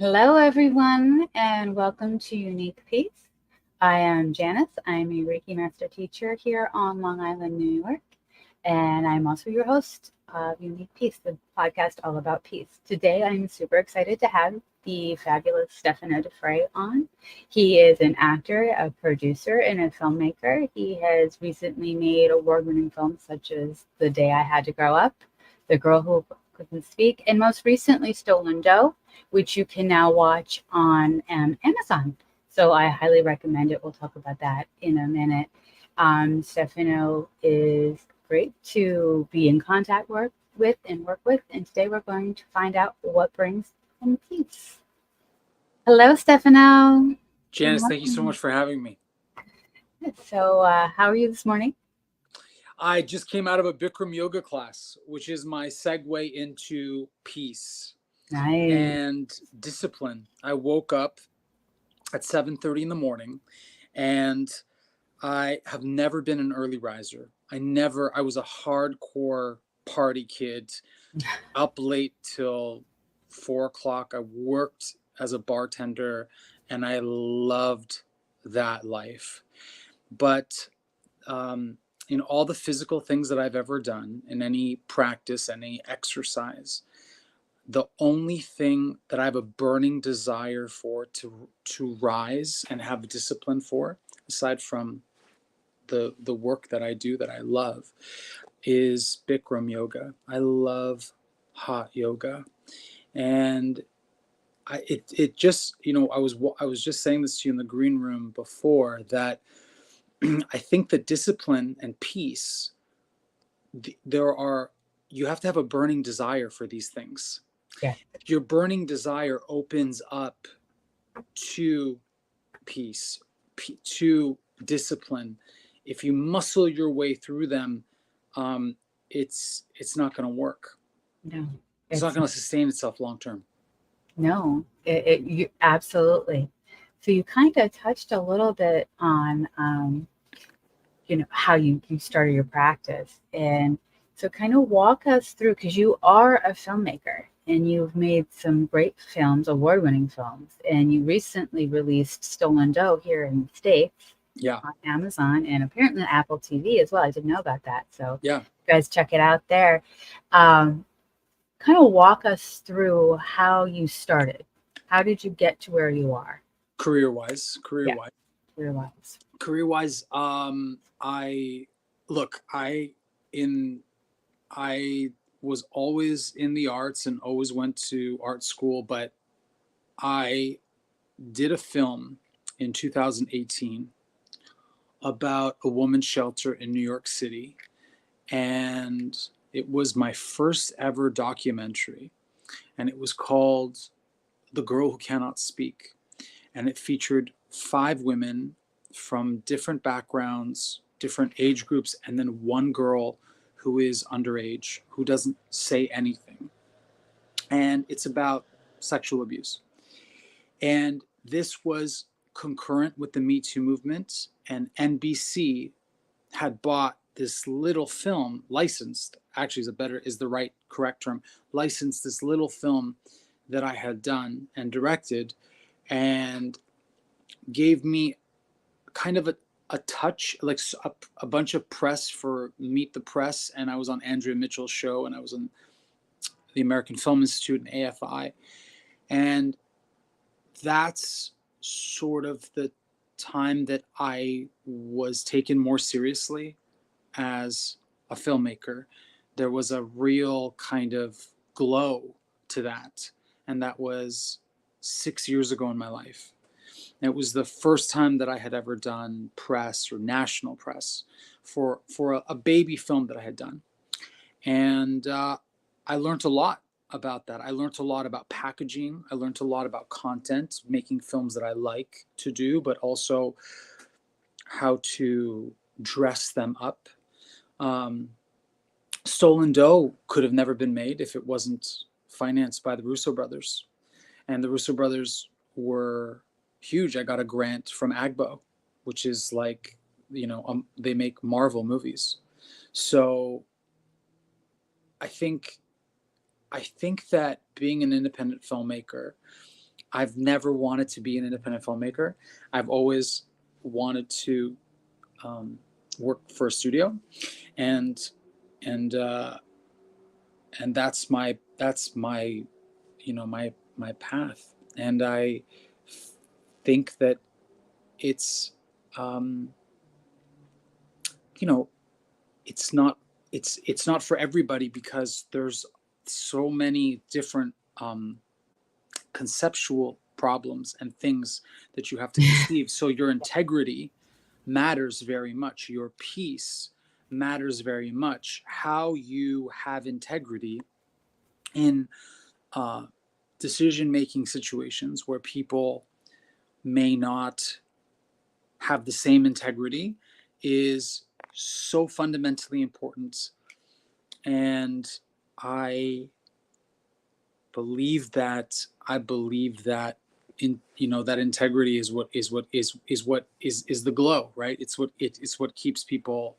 Hello, everyone, and welcome to Unique Peace. I am Janice. I'm a Reiki Master Teacher here on Long Island, New York, and I'm also your host of Unique Peace, the podcast all about peace. Today, I'm super excited to have the fabulous Stefano Da Frè on. He is an actor, a producer, and a filmmaker. He has recently made award-winning films such as The Day I Had to Grow Up, The Girl Who Couldn't Speak, and most recently, Stolen Dough, which you can now watch on Amazon. So I highly recommend it. We'll talk about that in a minute. Stefano is great to be in contact with and work with. And today we're going to find out what brings him peace. Hello, Stefano. Good Janice, thank you so morning. much for having me. So, how are you this morning? I just came out of a Bikram yoga class, which is my segue into peace Nice. and discipline. I woke up at 7:30 in the morning, and I have never been an early riser. I was a hardcore party kid, up late till 4 o'clock. I worked as a bartender, and I loved that life. But in all the physical things that I've ever done, in any practice, any exercise, the only thing that I have a burning desire for to rise and have discipline for, aside from the work that I do that I love, is Bikram yoga. I love hot yoga, and it just, I was just saying this to you in the green room before, that I think that discipline and peace, there are, you have to have a burning desire for these things. Yeah. Your burning desire opens up to peace, to discipline. If you muscle your way through them, it's not going to work. No, It's not it's going to sustain itself long term. no, you absolutely. So you kind of touched a little bit on how you started your practice, and so kind of walk us through, because you are a filmmaker and you've made some great films, award-winning films, and you recently released Stolen Dough here in the States Yeah, on Amazon and apparently Apple TV as well. I didn't know about that, so yeah. you guys check it out there. um, Kind of walk us through how you started. How did you get to where you are? Career wise, Yeah, career-wise. career wise. I look, in I was always in the arts and always went to art school, but I did a film in 2018 about a woman's shelter in New York City, and it was my first ever documentary, and it was called The Girl Who Cannot Speak, and it featured 5 women from different backgrounds, different age groups, and then one girl who is underage, who doesn't say anything. And it's about sexual abuse. And this was concurrent with the Me Too movement, and NBC had bought this little film, licensed, actually is the right correct term, licensed this little film that I had done and directed, and gave me kind of a touch, like a bunch of press for Meet the Press, and I was on Andrea Mitchell's show, and I was on the American Film Institute and AFI, and that's sort of the time that I was taken more seriously as a filmmaker. There was a real kind of glow to that, and that was 6 years ago in my life. It was the first time that I had ever done press or national press for a baby film that I had done, and I learned a lot about that. I learned a lot about packaging. I learned a lot about content, making films that I like to do, but also how to dress them up. Um, Stolen Dough could have never been made if it wasn't financed by the Russo brothers. And the Russo brothers were huge. I got a grant from Agbo, which is like, they make Marvel movies. So I think I think that being an independent filmmaker, I've never wanted to be an independent filmmaker. I've always wanted to work for a studio, and and uh, and that's my my path. And I think that it's um, you know it's not for everybody, because there's so many different conceptual problems and things that you have to conceive. So your integrity matters very much. Your peace matters very much. How you have integrity in uh, decision making situations where people may not have the same integrity is so fundamentally important. And I I believe that in that integrity is the glow, right? It's what keeps people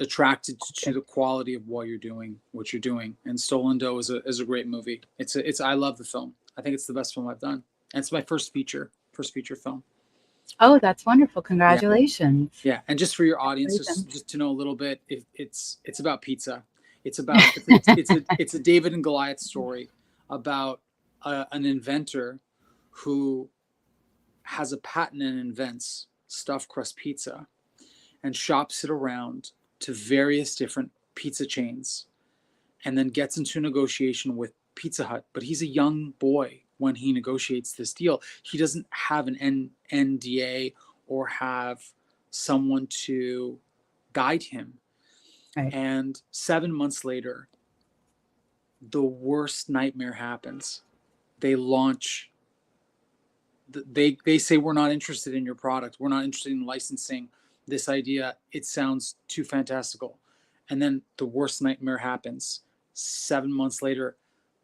attracted to the quality of what you're doing. And Stolen Dough is a great movie. It's I love the film. I think it's the best film I've done, and it's my first feature film. Oh, that's wonderful. Yeah. Congratulations. Yeah, and just for your audience, Congratulations. just to know a little bit, it's about pizza. It's a David and Goliath story about an inventor who has a patent and invents stuffed crust pizza and shops it around to various different pizza chains, and then gets into a negotiation with Pizza Hut. But he's a young boy when he negotiates this deal. He doesn't have an NDA or have someone to guide him. Right. And 7 months later, the worst nightmare happens. They launch. They say, we're not interested in your product. We're not interested in licensing this idea. It sounds too fantastical. And then the worst nightmare happens. 7 months later,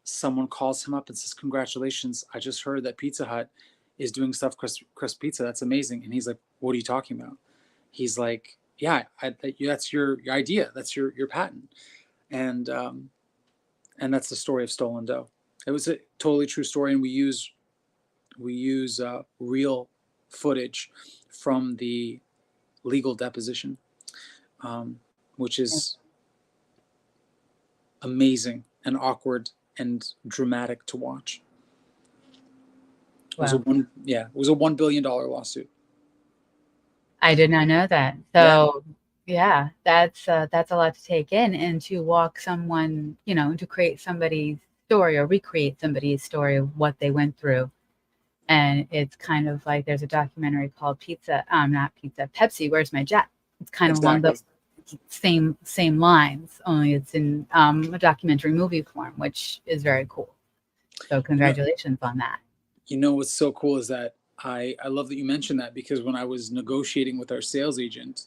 someone calls him up and says, "Congratulations! I just heard that Pizza Hut is doing stuffed crust pizza. That's amazing." And he's like, "What are you talking about?" He's like, "Yeah, that's your idea. That's your patent." And and that's the story of Stolen Dough. It was a totally true story, and we use real footage from the legal deposition, which is amazing and awkward and dramatic to watch. It was a Wow. $1 billion lawsuit. I did not know that. Yeah, So, yeah, that's a lot to take in, and to walk someone, to create somebody's story or recreate somebody's story of what they went through. And it's kind of like there's a documentary called not Pizza, Pepsi, Where's My Jet? It's kind of along exactly. those same lines, only it's in a documentary movie form, which is very cool. So You know, congratulations on that. what's so cool is that I love that you mentioned that, because when I was negotiating with our sales agent,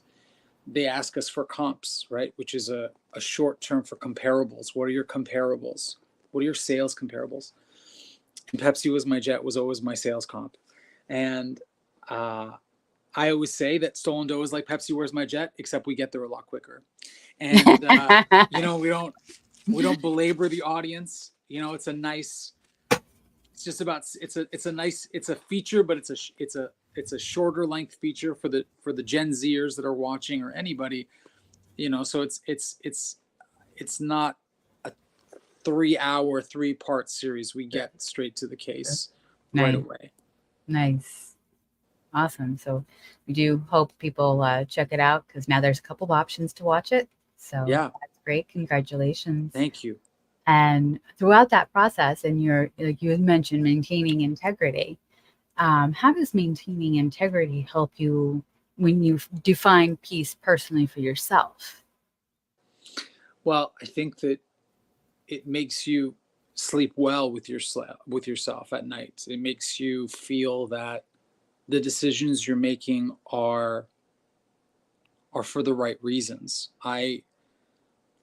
they ask us for comps, right? Which is a short term for comparables. What are your comparables? What are your sales comparables? And Pepsi Was My Jet was always my sales comp. And I always say that Stolen Dough is like Pepsi Where's My Jet, except we get there a lot quicker. And we don't belabor the audience. It's a nice. It's just about it's a feature, but it's a shorter length feature for the Gen Zers that are watching, or anybody. So it's not a 3 hour 3-part series. We get straight to the case right Nice, away. nice, awesome. So we do hope people check it out, because now there's a couple of options to watch it. So Yeah, that's great. Congratulations. thank you. And throughout that process, and like you had mentioned, maintaining integrity. How does maintaining integrity help you when you define peace personally for yourself? Well, I think that it makes you sleep well with yourself at night. It makes you feel that the decisions you're making are for the right reasons. I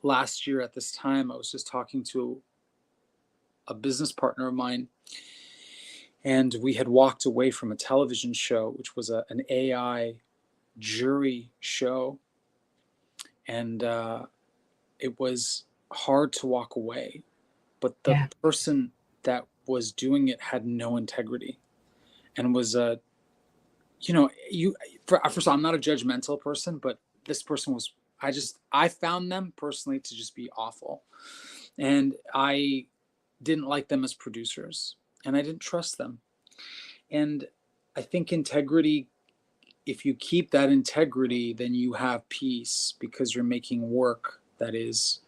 Last year at this time, I was just talking to a business partner of mine, and we had walked away from a television show, which was an AI jury show, and it was hard to walk away. But the Yeah. person that was doing it had no integrity, and was first of all, I'm not a judgmental person, but this person was, I found them personally to just be awful. And I didn't like them as producers, and I didn't trust them. And I think integrity, if you keep that integrity, then you have peace, because you're making work that is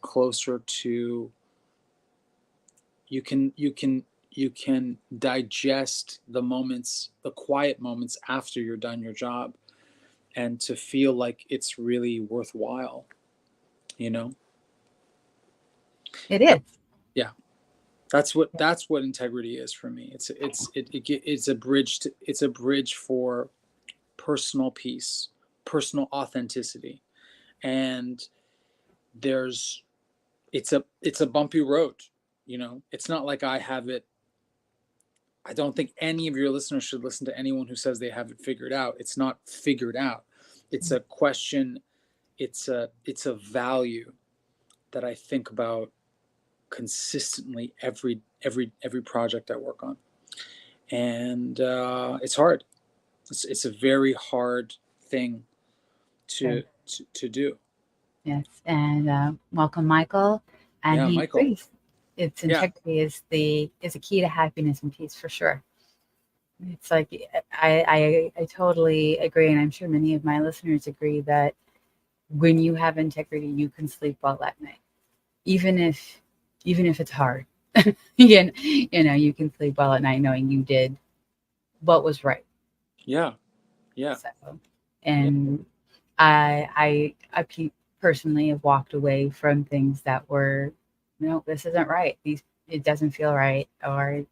closer to, you can digest the moments, the quiet moments after you're done your job, and to feel like it's really worthwhile, you know. It is. Yeah, that's what integrity is for me. It's a bridge to, it's a bridge for personal peace, personal authenticity. And there's it's a bumpy road, you know. It's not like I have it. I don't think any of your listeners should listen to anyone who says they have it figured out. It's not figured out. It's a question. It's a value that I think about consistently every project I work on. And it's hard. It's a very hard thing to do. Yes, and welcome, Michael. And Yeah, he Michael. agrees. Its Yeah. integrity is a key to happiness and peace for sure. It's like I totally agree, and I'm sure many of my listeners agree that when you have integrity, you can sleep well at night, even if it's hard. you you can sleep well at night knowing you did what was right. Yeah. Yeah. So, and I personally have walked away from things that were, no, this isn't right. It doesn't feel right, or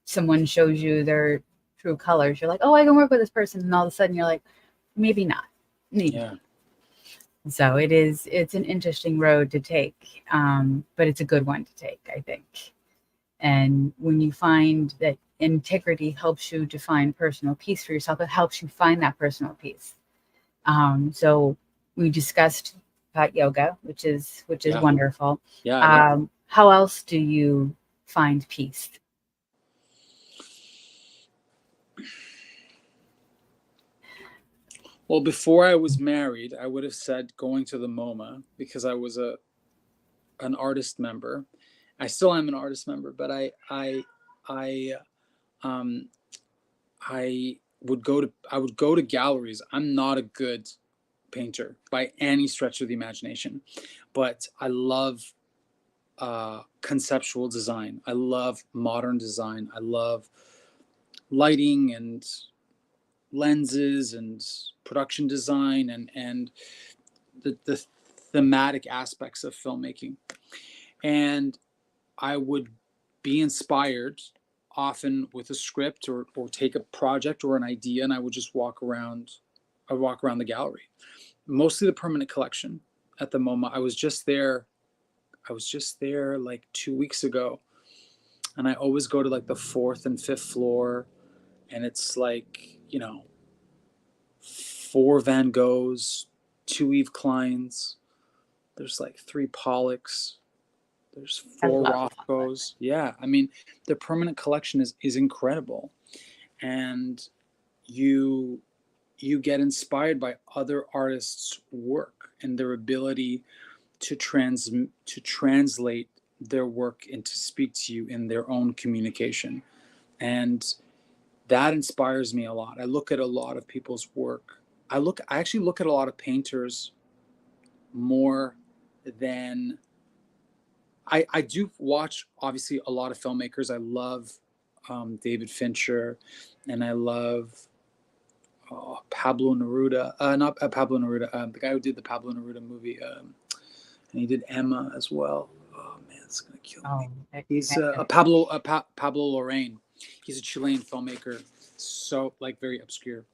someone shows you their true colors. You're like, oh, I can work with this person, and all of a sudden you're like, maybe not. Maybe. Yeah. So it's an interesting road to take, but it's a good one to take, I think. And when you find that integrity helps you to find personal peace for yourself, it helps you find that personal peace. So we discussed about yoga, which is Yeah. wonderful. Yeah. How else do you find peace? Well, before I was married, I would have said going to the MoMA, because I was an artist member. I still am an artist member, but I would go to galleries. I'm not a good painter by any stretch of the imagination, but I love conceptual design. I love modern design. I love lighting and lenses and production design, and the thematic aspects of filmmaking. And I would be inspired often with a script, or take a project or an idea, and I would just walk around the gallery, mostly the permanent collection at the MoMA. I was just there like 2 weeks ago, and I always go to like the fourth and fifth floor, and it's like, 4 Van Goghs, 2 Yves Kleins, there's like 3 Pollocks, there's 4 Rothkos. Yeah, I mean, the permanent collection is incredible, and you get inspired by other artists' work and their ability to translate their work and to speak to you in their own communication. And that inspires me a lot. I look at a lot of people's work. I actually look at a lot of painters more than I do watch, obviously, a lot of filmmakers. I love David Fincher, and I love Pablo Neruda. Not Pablo Neruda, the guy who did the Pablo Neruda movie, and he did Emma as well. Oh man, it's gonna kill me. He's Pablo Larraín. He's a Chilean filmmaker, so like very obscure.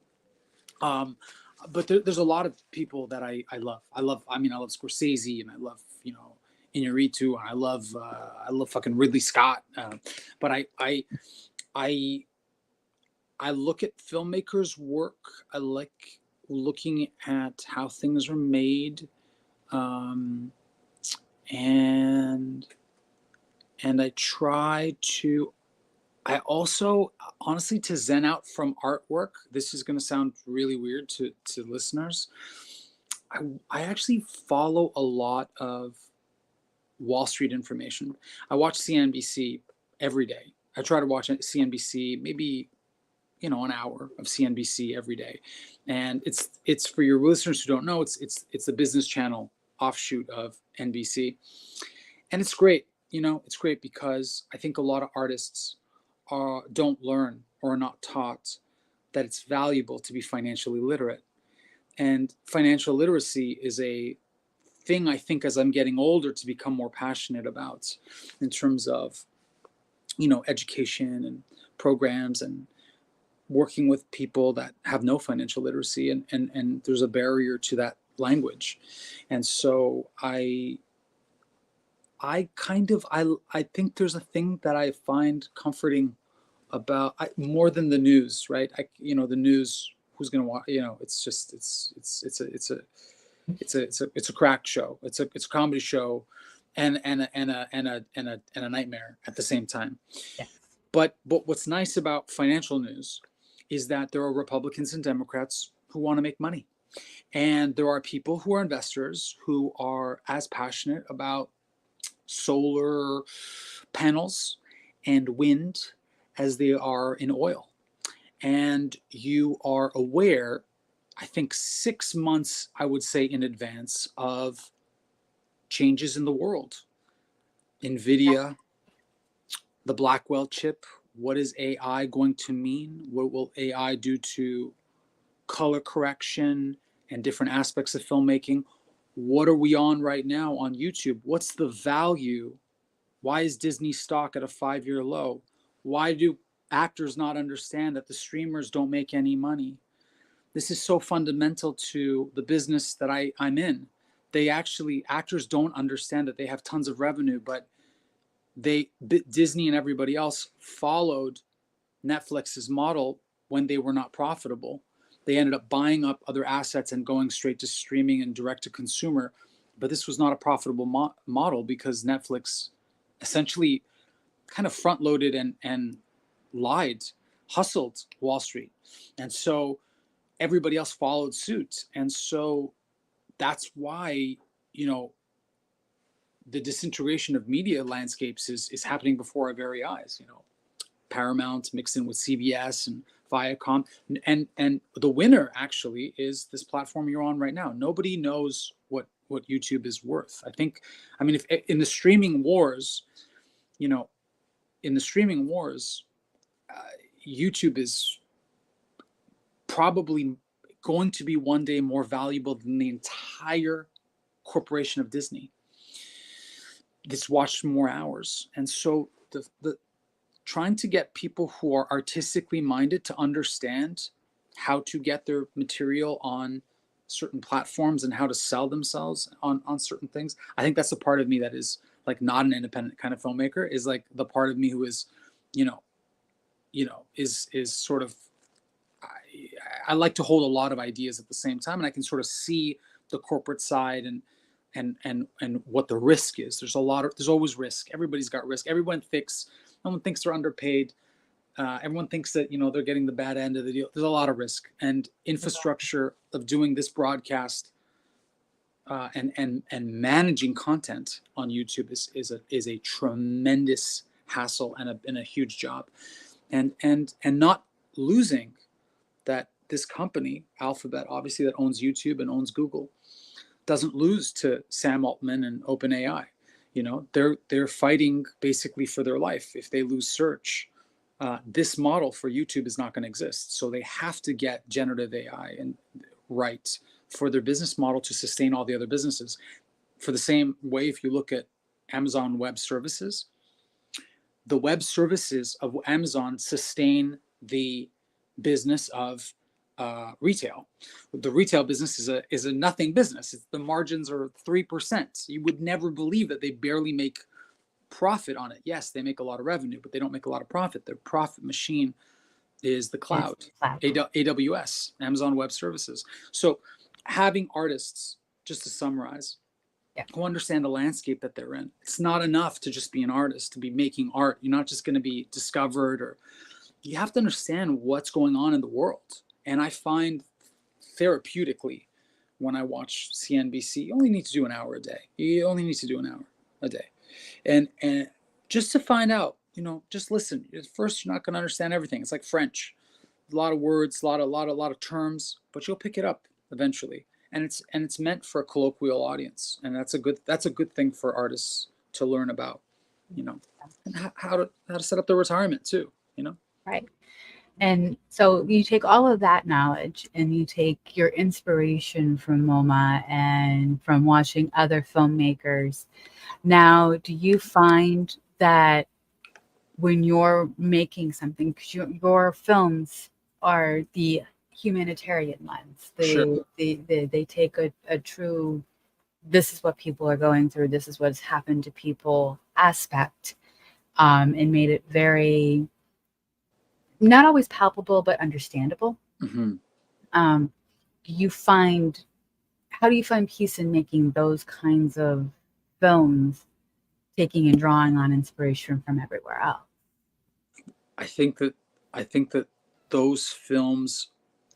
But there's a lot of people that I love. I love Scorsese, and I love Iñárritu, and I love fucking Ridley Scott. But I look at filmmakers' work. I like looking at how things are made, and And I also, honestly, to zen out from artwork. This is going to sound really weird to listeners. I actually follow a lot of Wall Street information. I watch CNBC every day. I try to watch CNBC, maybe, an hour of CNBC every day. And it's for your listeners who don't know, it's the business channel offshoot of NBC. And it's great. It's great because I think a lot of artists don't learn or are not taught that it's valuable to be financially literate. And financial literacy is a thing, I think, as I'm getting older, to become more passionate about, in terms of education and programs, and working with people that have no financial literacy, and there's a barrier to that language. And so I think there's a thing that I find comforting about, more than the news, right? The news, who's going to watch? It's just it's a crack show. It's a comedy show, and a nightmare at the same time. Yeah. But what's nice about financial news is that there are Republicans and Democrats who want to make money, and there are people who are investors who are as passionate about solar panels and wind as they are in oil. And you are aware, I think 6 months, I would say, in advance of changes in the world. NVIDIA, the Blackwell chip, what is AI going to mean? What will AI do to color correction and different aspects of filmmaking? What are we on right now on YouTube? What's the value? Why is Disney stock at a 5-year low? Why do actors not understand that the streamers don't make any money? This is so fundamental to the business that I'm in. Actors don't understand that they have tons of revenue, but Disney and everybody else followed Netflix's model when they were not profitable. They ended up buying up other assets and going straight to streaming and direct to consumer. But this was not a profitable model, because Netflix essentially kind of front loaded and lied, hustled Wall Street. And so everybody else followed suit. And so that's why, the disintegration of media landscapes is happening before our very eyes. Paramount mixed in with CBS and Viacom, and the winner actually is this platform you're on right now. Nobody knows what YouTube is worth. If in the streaming wars, YouTube is probably going to be one day more valuable than the entire corporation of Disney. It's watched more hours. And so the trying to get people who are artistically minded to understand how to get their material on certain platforms and how to sell themselves on certain things. I think that's the part of me that is like not an independent kind of filmmaker, is like the part of me who is, is sort of, I like to hold a lot of ideas at the same time, and I can sort of see the corporate side and what the risk is. There's always risk. Everybody's got risk. No one thinks they're underpaid. Everyone thinks that they're getting the bad end of the deal. There's a lot of risk, and infrastructure of doing this broadcast and managing content on YouTube is a tremendous hassle and a huge job, and not losing that this company, Alphabet, obviously, that owns YouTube and owns Google, doesn't lose to Sam Altman and OpenAI. They're fighting basically for their life. If they lose search, this model for YouTube is not going to exist. So they have to get generative AI and right for their business model to sustain all the other businesses. For the same way, if you look at Amazon Web Services, the web services of Amazon sustain the business of retail. The retail business is a nothing business. The margins are 3%. You would never believe that they barely make profit on it. Yes, they make a lot of revenue, but they don't make a lot of profit. Their profit machine is the cloud, AWS, Amazon Web Services. So having artists, just to summarize, Yeah. Go understand the landscape that they're in. It's not enough to just be an artist, to be making art. You're not just going to be discovered, or you have to understand what's going on in the world. And I find therapeutically when I watch CNBC, you only need to do an hour a day. You only need to do an hour a day. And just to find out, just listen. At first, you're not going to understand everything. It's like French, a lot of words, a lot of terms, but you'll pick it up eventually. And it's meant for a colloquial audience, and that's a good thing for artists to learn about, and how to set up their retirement too. Right. And so you take all of that knowledge and you take your inspiration from MoMA and from watching other filmmakers. Now, do you find that when you're making something, because your films are the humanitarian lens, Sure. they take a true, this is what people are going through, this is what's happened to people aspect, and made it very, not always palpable, but understandable. Mm-hmm. Um, do you find, how do you find peace in making those kinds of films, taking and drawing on inspiration from everywhere else? I think that I think that those films,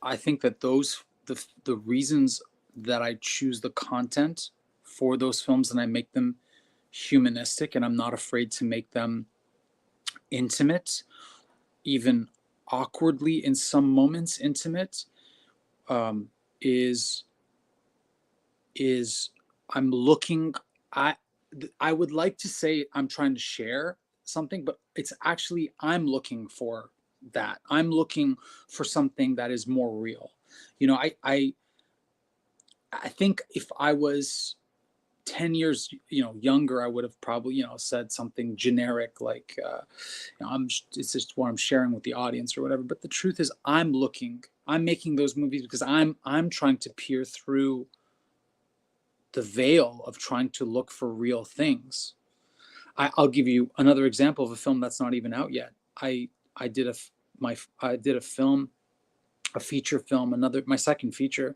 I think that the reasons that I choose the content for those films and I make them humanistic, and I'm not afraid to make them intimate, even awkwardly in some moments intimate, um, is is I'm looking. I I would like to say I'm trying to share something, but it's actually I'm looking for that. I'm looking for something that is more real. I think if I was 10 years younger, I would have probably said something generic like it's just what I'm sharing with the audience or whatever. But the truth is, I'm making those movies because I'm trying to peer through the veil of trying to look for real things. I'll give you another example of a film that's not even out yet. I did a film, a feature film, my second feature,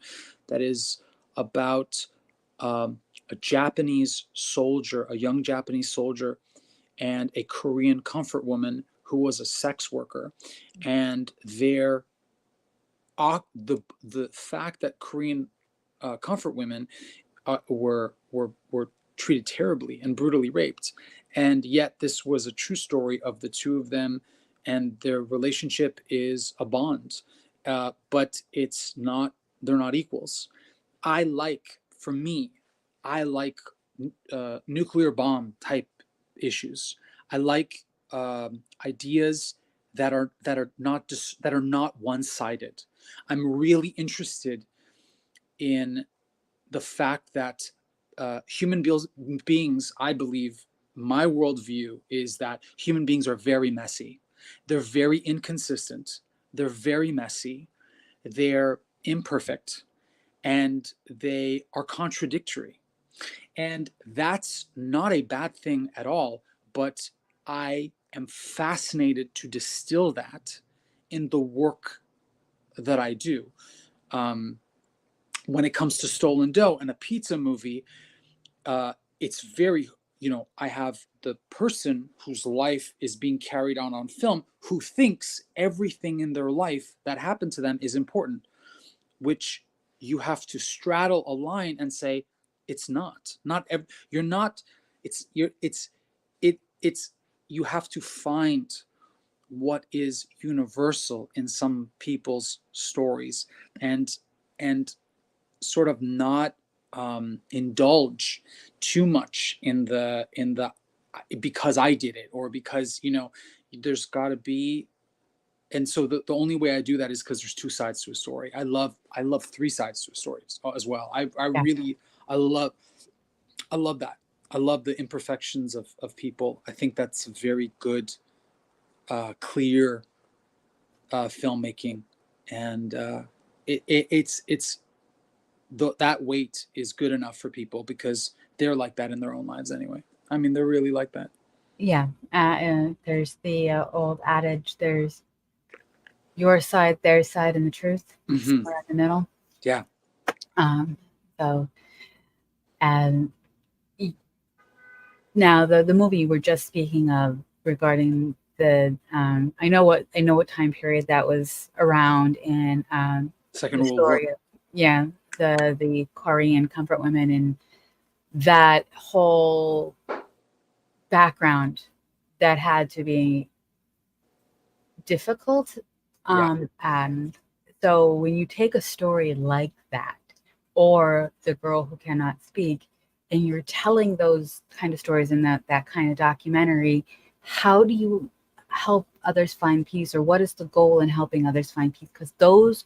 that is about a Japanese soldier, a young Japanese soldier, and a Korean comfort woman who was a sex worker, and the fact that Korean comfort women were treated terribly and brutally raped, and yet this was a true story of the two of them, and their relationship is a bond, but it's not. They're not equals. For me, I like nuclear bomb type issues. I like ideas that are not one sided. I'm really interested in the fact that human beings, I believe, my worldview is that human beings are very messy. They're very inconsistent. They're very messy. They're imperfect, and they are contradictory. And that's not a bad thing at all. But I am fascinated to distill that in the work that I do. Um, when it comes to Stolen Dough and a pizza movie, it's very, I have the person whose life is being carried on film who thinks everything in their life that happened to them is important, which you have to straddle a line and say, it's not you're not, it's you have to find what is universal in some people's stories, and sort of not indulge too much in the because I did it, or because there's got to be. And so the only way I do that is because there's two sides to a story. I love three sides to a story as well. I Yeah. really I love that. I love the imperfections of people. I think that's very good, clear filmmaking, and it's that weight is good enough for people because they're like that in their own lives anyway. I mean, they're really like that. Yeah. There's the old adage, there's your side, their side, and the truth, Mm-hmm. somewhere in the middle. Yeah. Um, so, and Now, the movie you were just speaking of regarding the I know what time period that was around in Second the World War. story of, yeah, the Korean comfort women and that whole background that had to be difficult. Yeah, And so when you take a story like that, or the girl who cannot speak, and you're telling those kind of stories in that kind of documentary, how do you help others find peace, or what is the goal in helping others find peace? Because those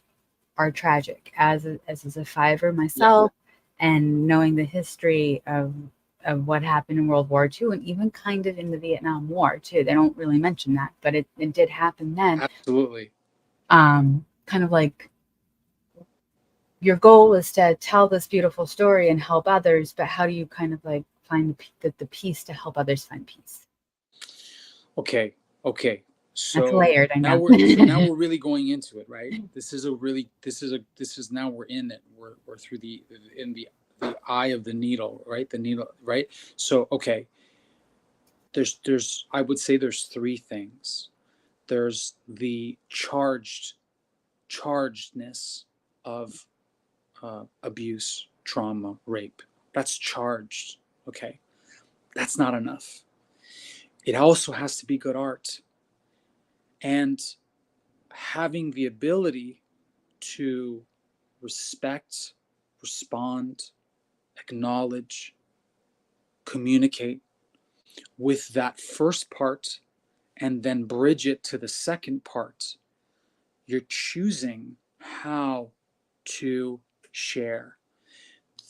are tragic. As a survivor yeah, myself, and knowing the history of what happened in World War II, and even kind of in the Vietnam War too. They don't really mention that, but it did happen then. absolutely. Kind of like your goal is to tell this beautiful story and help others, but how do you kind of like find the peace to help others find peace? Okay, okay. That's So layered, I now know. we're really going into it, right? This is now we're in it. We're through the eye of the needle, right? The needle, right? So okay, there's I would say there's three things. There's the chargedness of abuse, trauma, rape. That's charged. Okay, that's not enough. It also has to be good art, and having the ability to respect, respond, acknowledge, communicate with that first part, and then bridge it to the second part. You're choosing how to share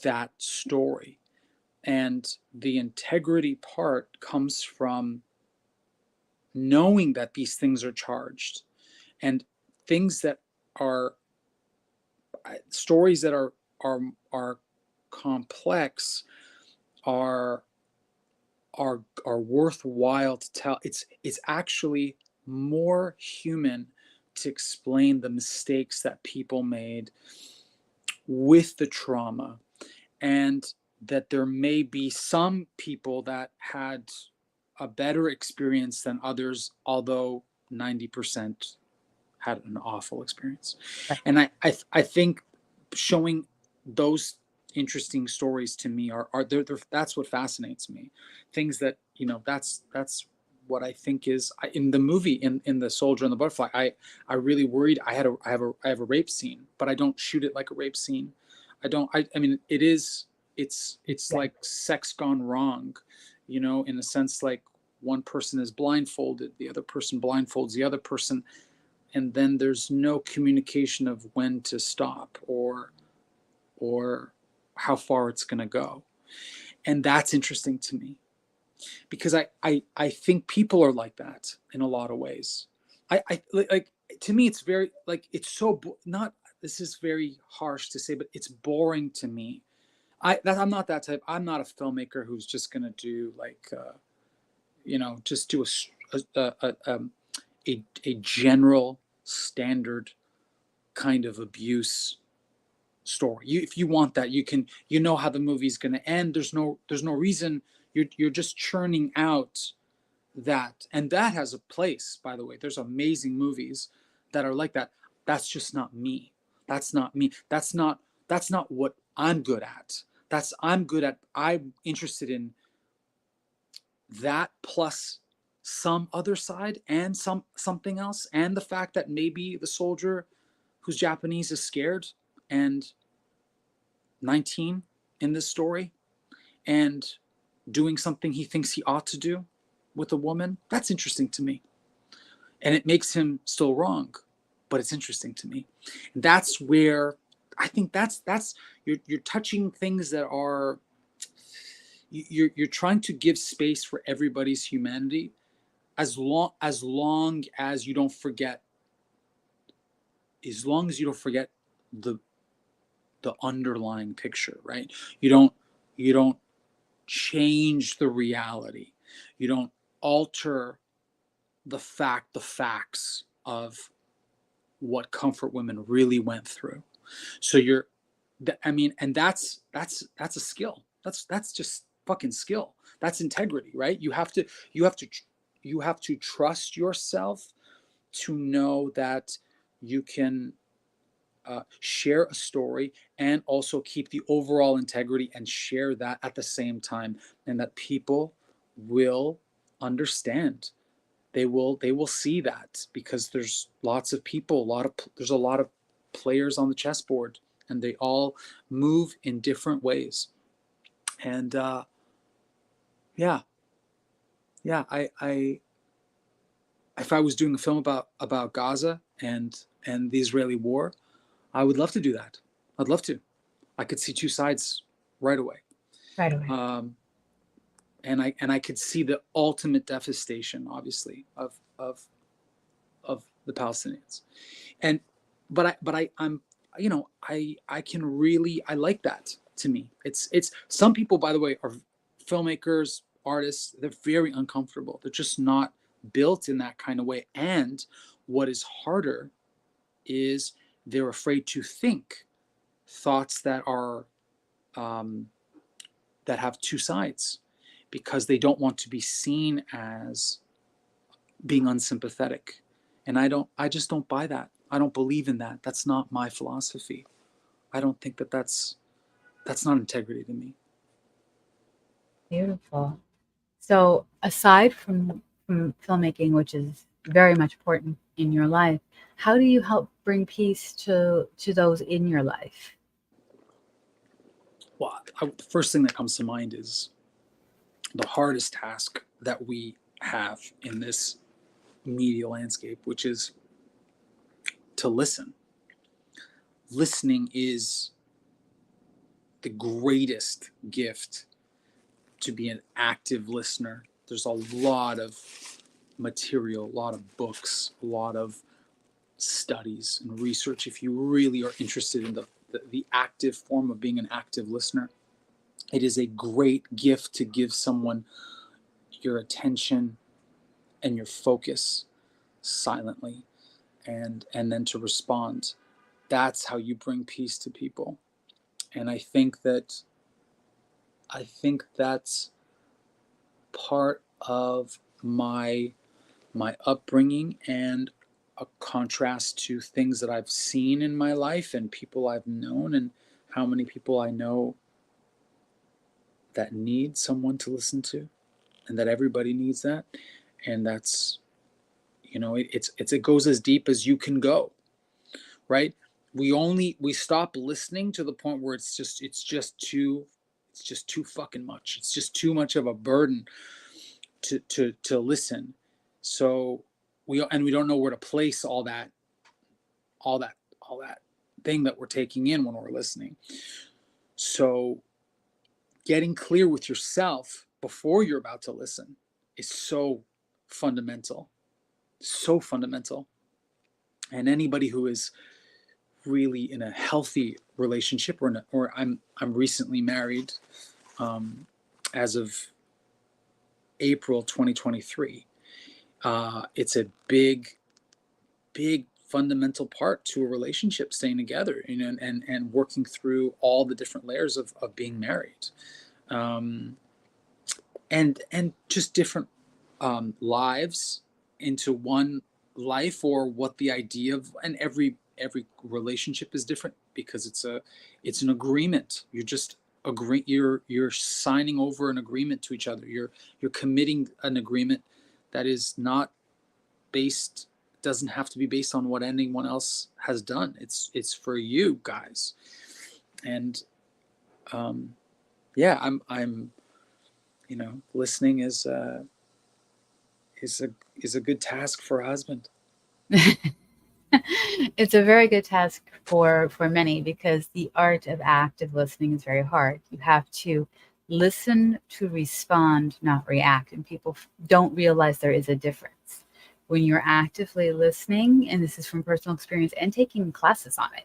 that story. And the integrity part comes from knowing that these things are charged, and things that are stories that are complex are are worthwhile to tell. It's actually more human to explain the mistakes that people made with the trauma, and that there may be some people that had a better experience than others, although 90% had an awful experience. Right. And I think showing those interesting stories to me are they're that's what fascinates me. Things that, that's what I think is in the movie, in the Soldier and the Butterfly. I really worried. I have a rape scene, but I don't shoot it like a rape scene. I mean, it's Yeah. like sex gone wrong, in a sense. Like, one person is blindfolded, the other person blindfolds the other person, and then there's no communication of when to stop, or how far it's going to go. And that's interesting to me, because I think people are like that in a lot of ways. I like, to me it's very, like, it's so not, this is very harsh to say, but it's boring to me. I'm not that type. I'm not a filmmaker who's just going to do, like, just do a general standard kind of abuse story. If you want that, you know how the movie's going to end. There's no reason. You're just churning out that, and that has a place. By the way, there's amazing movies that are like that. That's just not me. That's not me. That's not what I'm good at. I'm interested in that, plus some other side, and something else, and the fact that maybe the soldier who's Japanese is scared and 19 in this story, and doing something he thinks he ought to do with a woman. That's interesting to me. And it makes him still wrong, but it's interesting to me. And that's where I think that's you're touching things that are, you're trying to give space for everybody's humanity, as long as you don't forget, the underlying picture, right? You don't change the reality. You don't alter the facts of what comfort women really went through. So I mean, and that's a skill. That's just fucking skill. That's integrity, right? You have to trust yourself to know that you can share a story and also keep the overall integrity and share that at the same time, and that people will understand. They will see that, because there's lots of people, there's a lot of players on the chessboard, and they all move in different ways. And yeah, yeah, I if I was doing a film about Gaza and the Israeli war, I would love to do that. I'd love to. I could see two sides right away. Right away. And I could see the ultimate devastation, obviously, of the Palestinians. And I'm I can really, I like that. To me, it's some people, by the way, are filmmakers, artists. They're very uncomfortable. They're just not built in that kind of way. And what is harder is they're afraid to think thoughts that are that have two sides, because they don't want to be seen as being unsympathetic. And I just don't buy that. I don't believe in that. That's not my philosophy. I don't think that's not integrity to me. Beautiful. So aside from filmmaking, which is very much important in your life, how do you help bring peace to those in your life? Well, the first thing that comes to mind is the hardest task that we have in this media landscape, which is to listen. Listening is the greatest gift, to be an active listener. There's a lot of material, a lot of books, a lot of studies and research, if you really are interested in the active form of being an active listener. It is a great gift to give someone your attention and your focus silently, and then to respond. That's how you bring peace to people. And I think that's part of my upbringing, and a contrast to things that I've seen in my life and people I've known, and how many people I know that need someone to listen to, and that everybody needs that. And that's, it goes as deep as you can go, right? We stop listening to the point where it's just too fucking much. It's just too much of a burden to listen. So we don't know where to place all that thing that we're taking in when we're listening. So getting clear with yourself before you're about to listen is so fundamental. So fundamental. And anybody who is really in a healthy relationship, or I'm recently married, as of April 2023. It's a big fundamental part to a relationship, staying together, and working through all the different layers of being married, and just different lives into one life, or what the idea of, and every relationship is different, because it's an agreement. You're signing over an agreement to each other. You're committing an agreement that is not based, doesn't have to be based on what anyone else has done. It's for you guys. And yeah, I'm listening is a good task for a husband. It's a very good task for many, because the art of active listening is very hard. You have to listen to respond, not react. And people don't realize there is a difference. When you're actively listening, and this is from personal experience and taking classes on it,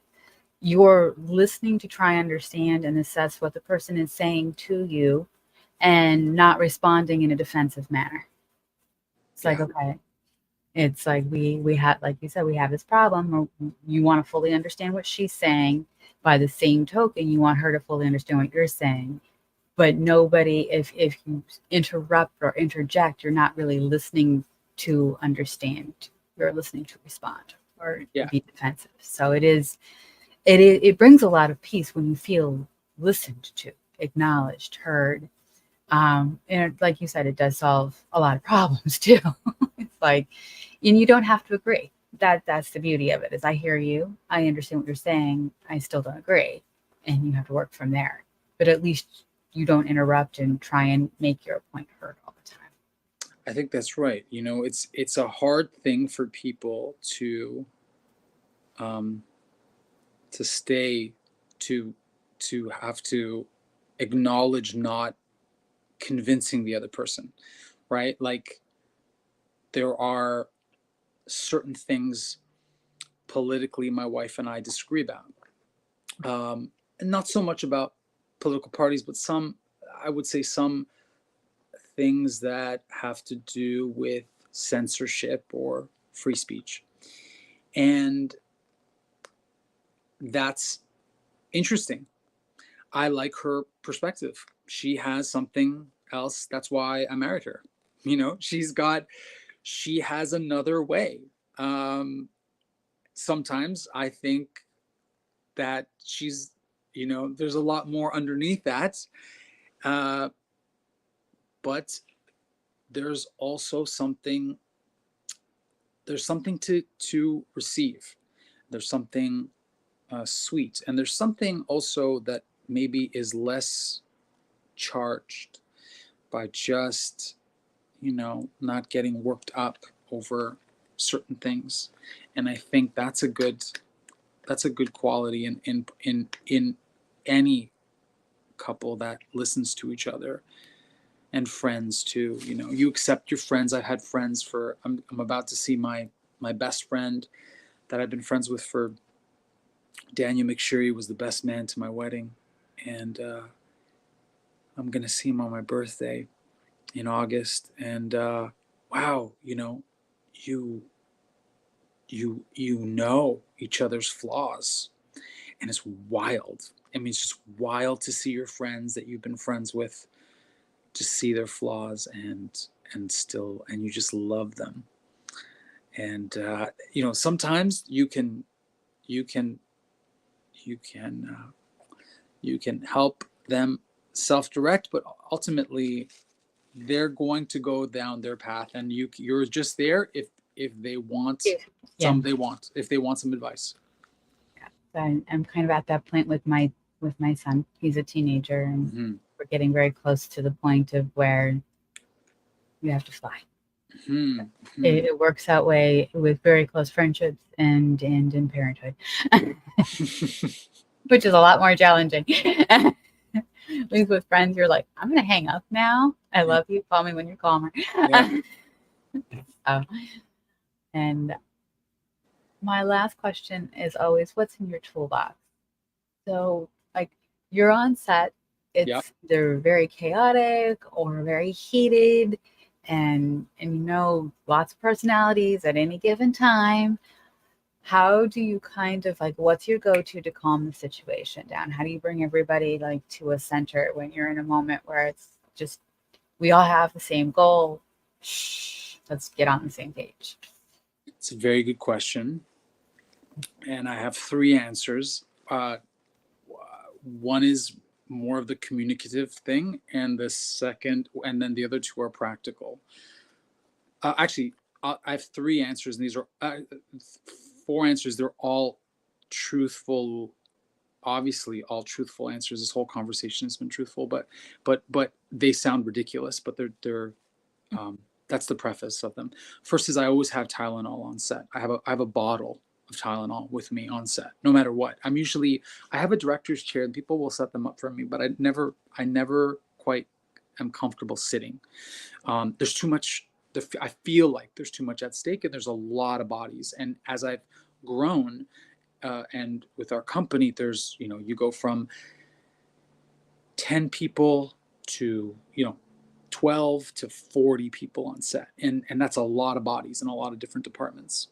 you're listening to try and understand and assess what the person is saying to you, and not responding in a defensive manner. It's like, okay, it's like we have, like you said, we have this problem, or you want to fully understand what she's saying. By the same token, you want her to fully understand what you're saying. but nobody, if you interrupt or interject, you're not really listening to understand. You're listening to respond or Yeah. be defensive. So it brings a lot of peace when you feel listened to, acknowledged, heard. And like you said, it does solve a lot of problems too. It's like, and you don't have to agree. That's the beauty of it, is I hear you, I understand what you're saying, I still don't agree, and you have to work from there. But at least you don't interrupt and try and make your point heard all the time. I think that's right. It's a hard thing for people um, to stay to have to acknowledge not convincing the other person, right? Like, there are certain things politically my wife and I disagree about. And not so much about political parties, but I would say some things that have to do with censorship or free speech. And that's interesting. I like her perspective. She has something else. That's why I married her. She has another way. Sometimes I think that there's a lot more underneath that. But there's also something to receive. There's something sweet, and there's something also that maybe is less charged by just not getting worked up over certain things. And I think that's a good quality in any couple that listens to each other, and friends too. You accept your friends. I've had friends I'm about to see my best friend that I've been friends with for Daniel McSherry was the best man to my wedding, and I'm gonna see him on my birthday in August. And wow, you know each other's flaws, and it's wild. I mean, it's just wild to see your friends that you've been friends with, to see their flaws, and you just love them. And sometimes you can help them self-direct, but ultimately they're going to go down their path, and you're just there if they want Yeah. if they want some advice. I'm kind of at that point with my son. He's a teenager, and we're getting very close to the point of where you have to fly. It works that way with very close friendships and in parenthood, which is a lot more challenging. At least with friends, you're like, I'm going to hang up now. I love you. Call me when you're calmer. Yeah. And my last question is always, what's in your toolbox? So, like, you're on set. They're very chaotic or very heated, and lots of personalities at any given time. How do you kind of what's your go-to to calm the situation down? How do you bring everybody to a center when you're in a moment where it's just, we all have the same goal? Shh, let's get on the same page. It's a very good question, and I have three answers. One is more of the communicative thing, and then the other two are practical. Actually, I have three answers, and these are four answers. They're all truthful. Obviously, all truthful answers. This whole conversation has been truthful, but they sound ridiculous. But they're that's the preface of them. First is, I always have Tylenol on set. I have a bottle of Tylenol with me on set, no matter what. I have a director's chair, and people will set them up for me, but I never quite am comfortable sitting. There's too much. I feel like there's too much at stake, and there's a lot of bodies. And as I've grown, and with our company, there's you go from 10 people to 12 to 40 people on set, and that's a lot of bodies in a lot of different departments.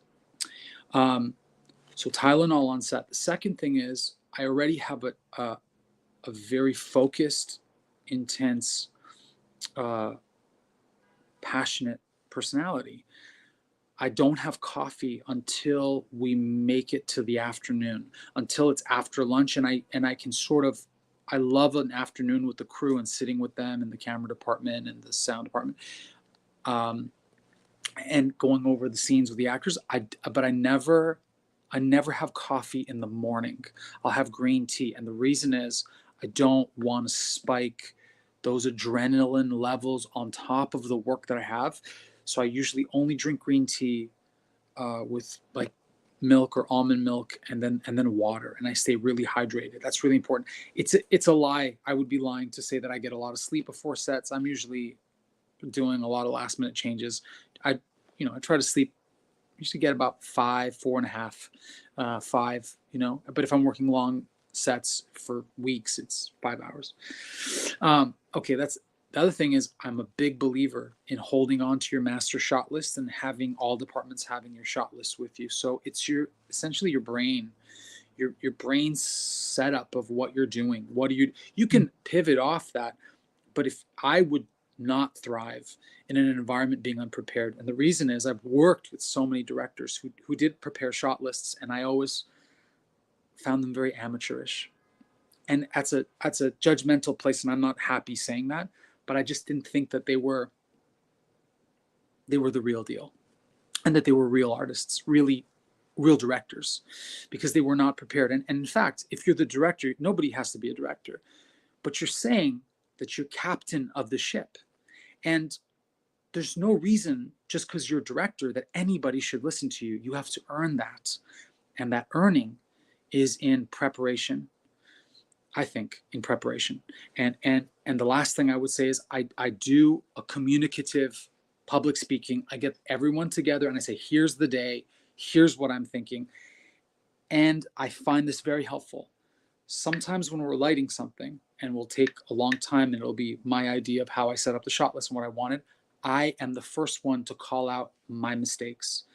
So Tylenol on set. The second thing is, I already have a very focused intense, passionate personality. I don't have coffee until we make it to the afternoon, until it's after lunch, and I can sort of, I love an afternoon with the crew and sitting with them in the camera department and the sound department, and going over the scenes with the actors. But I never have coffee in the morning. I'll have green tea, and the reason is I don't want to spike those adrenaline levels on top of the work that I have. So I usually only drink green tea with like milk or almond milk, and then water, and I stay really hydrated. That's really important. It's a lie. I would be lying to say that I get a lot of sleep before sets. I'm usually doing a lot of last minute changes. I try to sleep. Usually get about 4.5, 5. But if I'm working long sets for weeks, it's 5 hours. Okay, that's the other thing. Is I'm a big believer in holding on to your master shot list and having all departments having your shot list with you. So it's essentially your brain, your brain's setup of what you're doing. What do you can pivot off that, but if I would not thrive in an environment being unprepared, and the reason is I've worked with so many directors who did prepare shot lists, and I always found them very amateurish, and that's a judgmental place, and I'm not happy saying that, but I just didn't think that they were the real deal, and that they were real artists, really real directors, because they were not prepared. And in fact, if you're the director, nobody has to be a director, but you're saying that you're captain of the ship. And there's no reason, just because you're a director, that anybody should listen to you. You have to earn that. And that earning is in preparation, I think, in preparation. And the last thing I would say is I do a communicative public speaking. I get everyone together and I say, here's the day, here's what I'm thinking. And I find this very helpful. Sometimes when we're lighting something and we'll take a long time, and it'll be my idea of how I set up the shot list and what I wanted, I am the first one to call out my mistakes.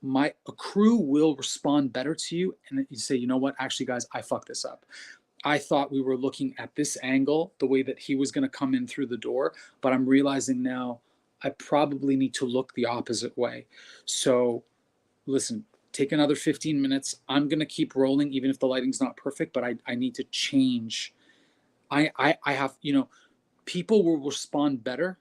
A crew will respond better to you, and you say, you know what, actually guys, I fucked this up. I thought we were looking at this angle, the way that he was going to come in through the door, but I'm realizing now I probably need to look the opposite way. So listen, take another 15 minutes. I'm going to keep rolling, even if the lighting's not perfect, but I need to change. I have, people will respond better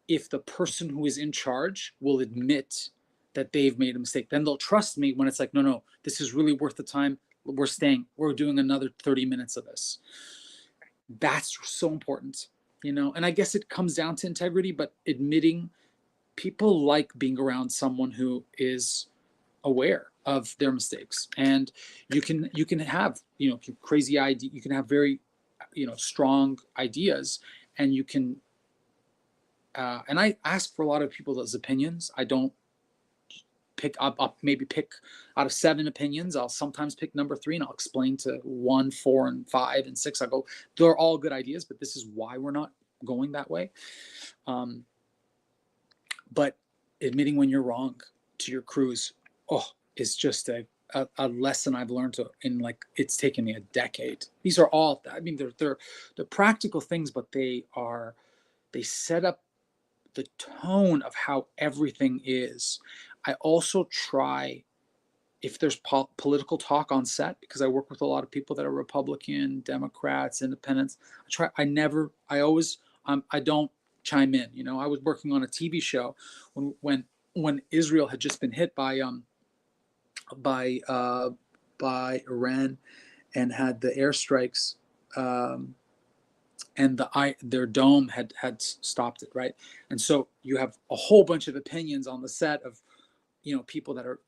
if the person who is in charge will admit that they've made a mistake. Then they'll trust me when it's like, no, this is really worth the time. We're staying. We're doing another 30 minutes of this. That's so important, and I guess it comes down to integrity, but admitting, people like being around someone who is aware of their mistakes. And you can have crazy idea, you can have very strong ideas, and you can and I ask for a lot of people's opinions. I don't pick up, maybe pick out of 7 opinions, I'll sometimes pick number 3, and I'll explain to 1, 4, and 5, and 6. I go, they're all good ideas, but this is why we're not going that way. But admitting when you're wrong to your crews, is just a lesson I've learned it's taken me a decade. These are all, they're practical things, but they set up the tone of how everything is. I also try, if there's political talk on set, because I work with a lot of people that are Republican, Democrats, Independents, I don't chime in. I was working on a TV show when Israel had just been hit by Iran and had the airstrikes, and their dome had stopped it, right? And so you have a whole bunch of opinions on the set of people that are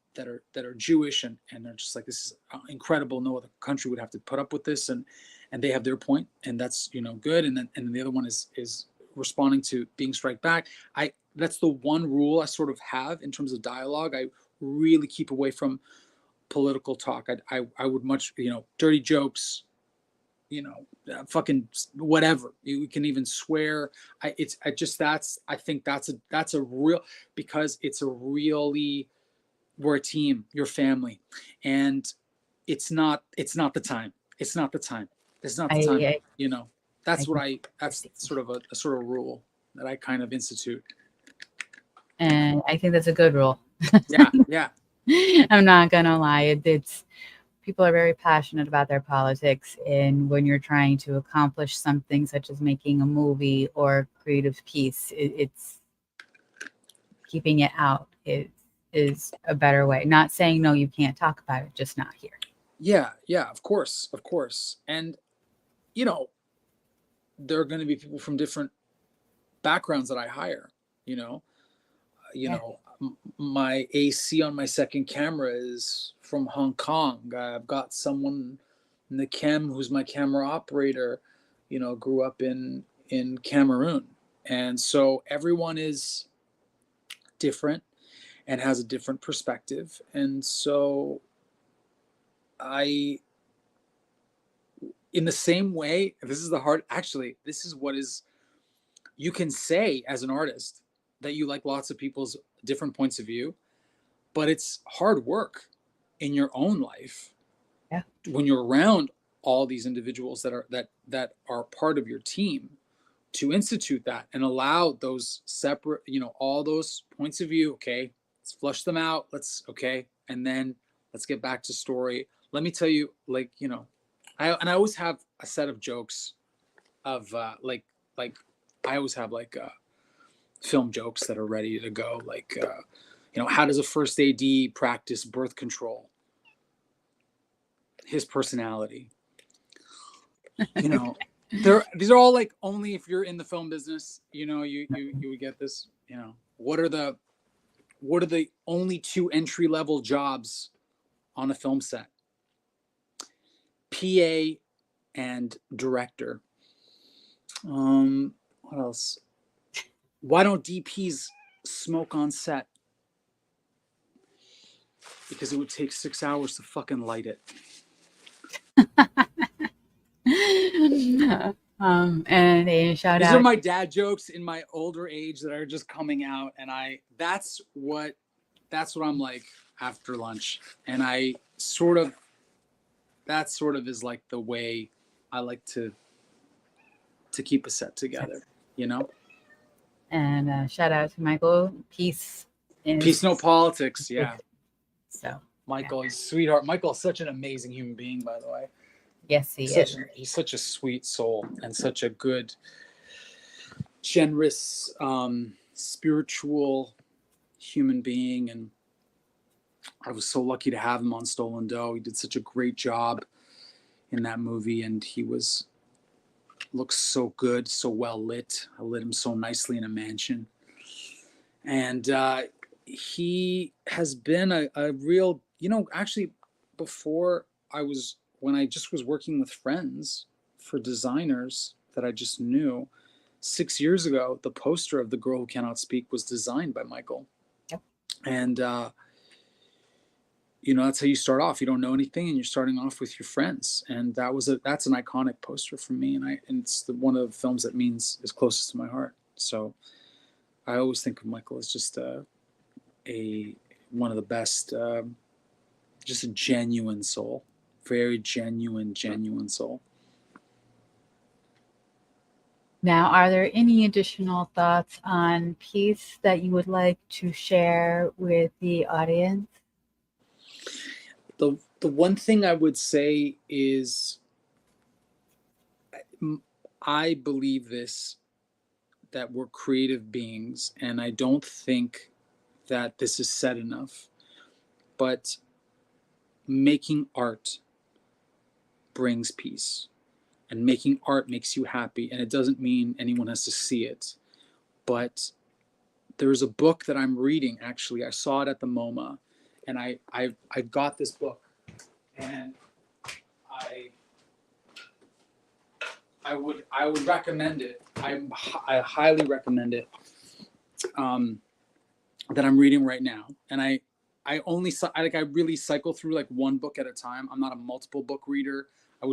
Jewish, and they're just like, this is incredible, no other country would have to put up with this, and they have their point, and that's good, and then the other one is responding to being strike back. That's the one rule I sort of have in terms of dialogue. I really keep away from political talk. I would much, dirty jokes, fucking whatever. You can even swear. I think that's a real, because it's a really, we're a team, your family, and it's not the time. It's not the time. It's not the time. that's sort of a sort of rule that I kind of institute. And I think that's a good rule. Yeah. I'm not gonna lie. It's people are very passionate about their politics, and when you're trying to accomplish something such as making a movie or creative piece, it's keeping it out is a better way. Not saying no, you can't talk about it, just not here. Yeah, of course. And you know, there are going to be people from different backgrounds that I hire. My AC on my second camera is from Hong Kong. I've got someone in the cam who's my camera operator, grew up in Cameroon. And so everyone is different and has a different perspective. And so in the same way, this is what is, you can say as an artist that you like lots of people's different points of view, but it's hard work in your own life. Yeah. When you're around all these individuals that are part of your team, to institute that and allow those separate, all those points of view. Okay, let's flush them out. And then let's get back to story. Let me tell you, I always have a set of jokes of I always have film jokes that are ready to go. How does a first AD practice birth control? His personality. These are all only if you're in the film business, you would get this. What are the only 2 entry-level jobs on a film set? PA and director. What else? Why don't DPs smoke on set? Because it would take 6 hours to fucking light it. And a shout These out. are my dad jokes in my older age that are just coming out, and that's what I'm like after lunch. And that sort of is like the way I like to keep a set together, And shout out to Michael. Peace, no politics. Yeah. So Michael, he's a sweetheart. Michael's such an amazing human being, by the way. Yes, he is. He's such a sweet soul and such a good, generous, spiritual human being. And I was so lucky to have him on Stolen Dough. He did such a great job in that movie, and he looks so good, so well lit. I lit him so nicely in a mansion. And he has been a real, actually before when I just was working with friends for designers that I just knew, 6 years ago, the poster of The Girl Who Cannot Speak was designed by Michael. Yep. And, that's how you start off. You don't know anything and you're starting off with your friends. And that's an iconic poster for me. And it's one of the films that is closest to my heart. So I always think of Michael as just one of the best, just a genuine soul. Very genuine soul. Now, are there any additional thoughts on peace that you would like to share with the audience? The one thing I would say is I believe that we're creative beings, and I don't think that this is said enough, but making art brings peace, and making art makes you happy. And it doesn't mean anyone has to see it, but there's a book that I'm reading. Actually, I saw it at the MoMA, and I got this book, and I would recommend it. I highly recommend it. That I'm reading right now, and I really cycle through one book at a time. I'm not a multiple book reader. I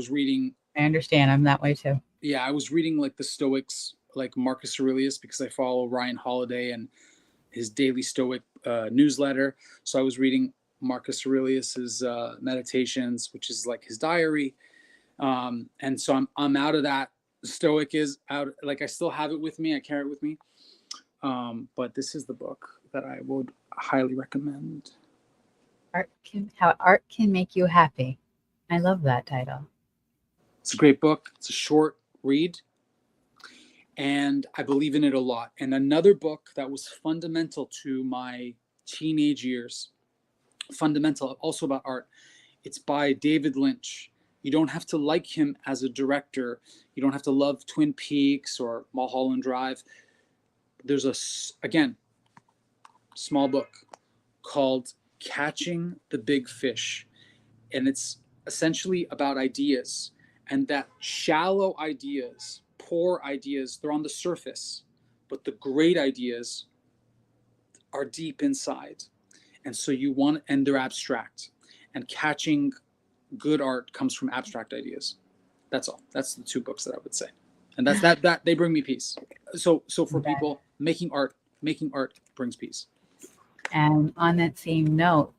understand. I'm that way too. Yeah, I was reading the Stoics, Marcus Aurelius, because I follow Ryan Holiday and his daily Stoic newsletter. So I was reading Marcus Aurelius's Meditations, which is his diary. And so I'm out of that Stoic is out. Like I still have it with me. I carry it with me. But this is the book that I would highly recommend. How art can make you happy. I love that title. It's a great book. It's a short read, and I believe in it a lot. And another book that was fundamental to my teenage years, fundamental also about art. It's by David Lynch. You don't have to like him as a director. You don't have to love Twin Peaks or Mulholland Drive. There's again, small book called Catching the Big Fish. And it's essentially about ideas, and that shallow ideas, poor ideas, they're on the surface, but the great ideas are deep inside. And so and they're abstract. And catching good art comes from abstract ideas. That's all. That's the two books that I would say. And that's that they bring me peace. So for people, making art brings peace. And on that same note,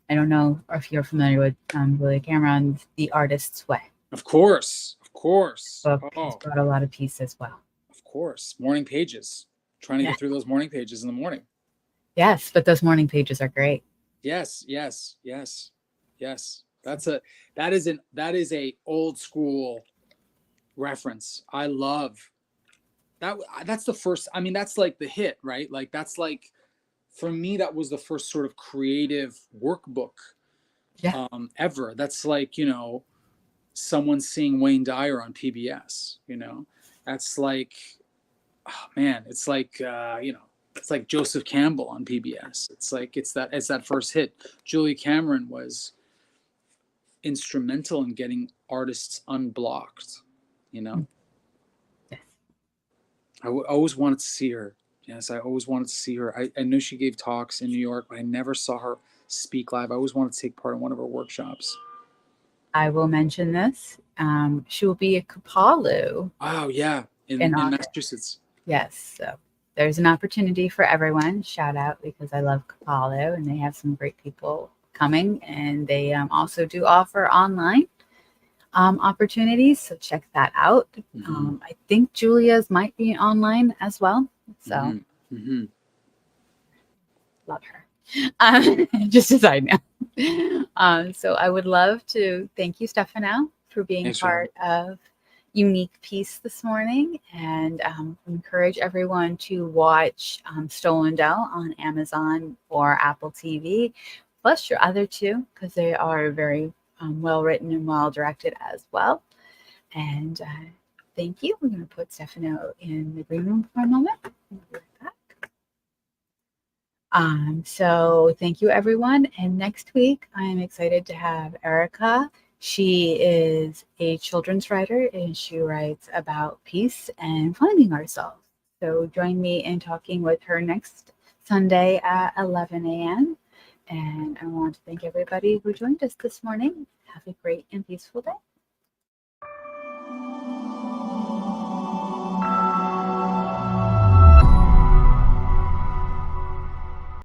I don't know if you're familiar with Julia Cameron's The Artist's Way. Of course. Book has brought a lot of peace as well. Of course. Morning pages. Trying to get through those morning pages in the morning. Yes, but those morning pages are great. Yes. That is a old school reference. I love that. That's the first. I mean, that's like the hit, right? Like that's like, for me, that was the first sort of creative workbook ever. That's like, someone seeing Wayne Dyer on PBS. That's like, oh man, it's like it's like Joseph Campbell on PBS. It's like it's that first hit. Julia Cameron was instrumental in getting artists unblocked. Yes. I always wanted to see her. Yes, I always wanted to see her. I know she gave talks in New York, but I never saw her speak live. I always wanted to take part in one of her workshops. I will mention this. She will be at Kapalu. Wow, yeah, in Massachusetts. Yes, so there's an opportunity for everyone. Shout out, because I love Kapalu, and they have some great people coming, and they also do offer online opportunities, so check that out. I think Julia's might be online as well, so love her. Just as I know. So I would love to thank you, Stefano, for being part of Unique Piece this morning, and encourage everyone to watch Stolen Dough on Amazon or Apple TV, plus your other two, because they are very well written and well directed as well. And thank you. We're going to put Stefano in the green room for a moment. We'll be right back. So thank you, everyone. And next week, I am excited to have Erica. She is a children's writer, and she writes about peace and finding ourselves. So join me in talking with her next Sunday at 11 a.m. And I want to thank everybody who joined us this morning. Have a great and peaceful day.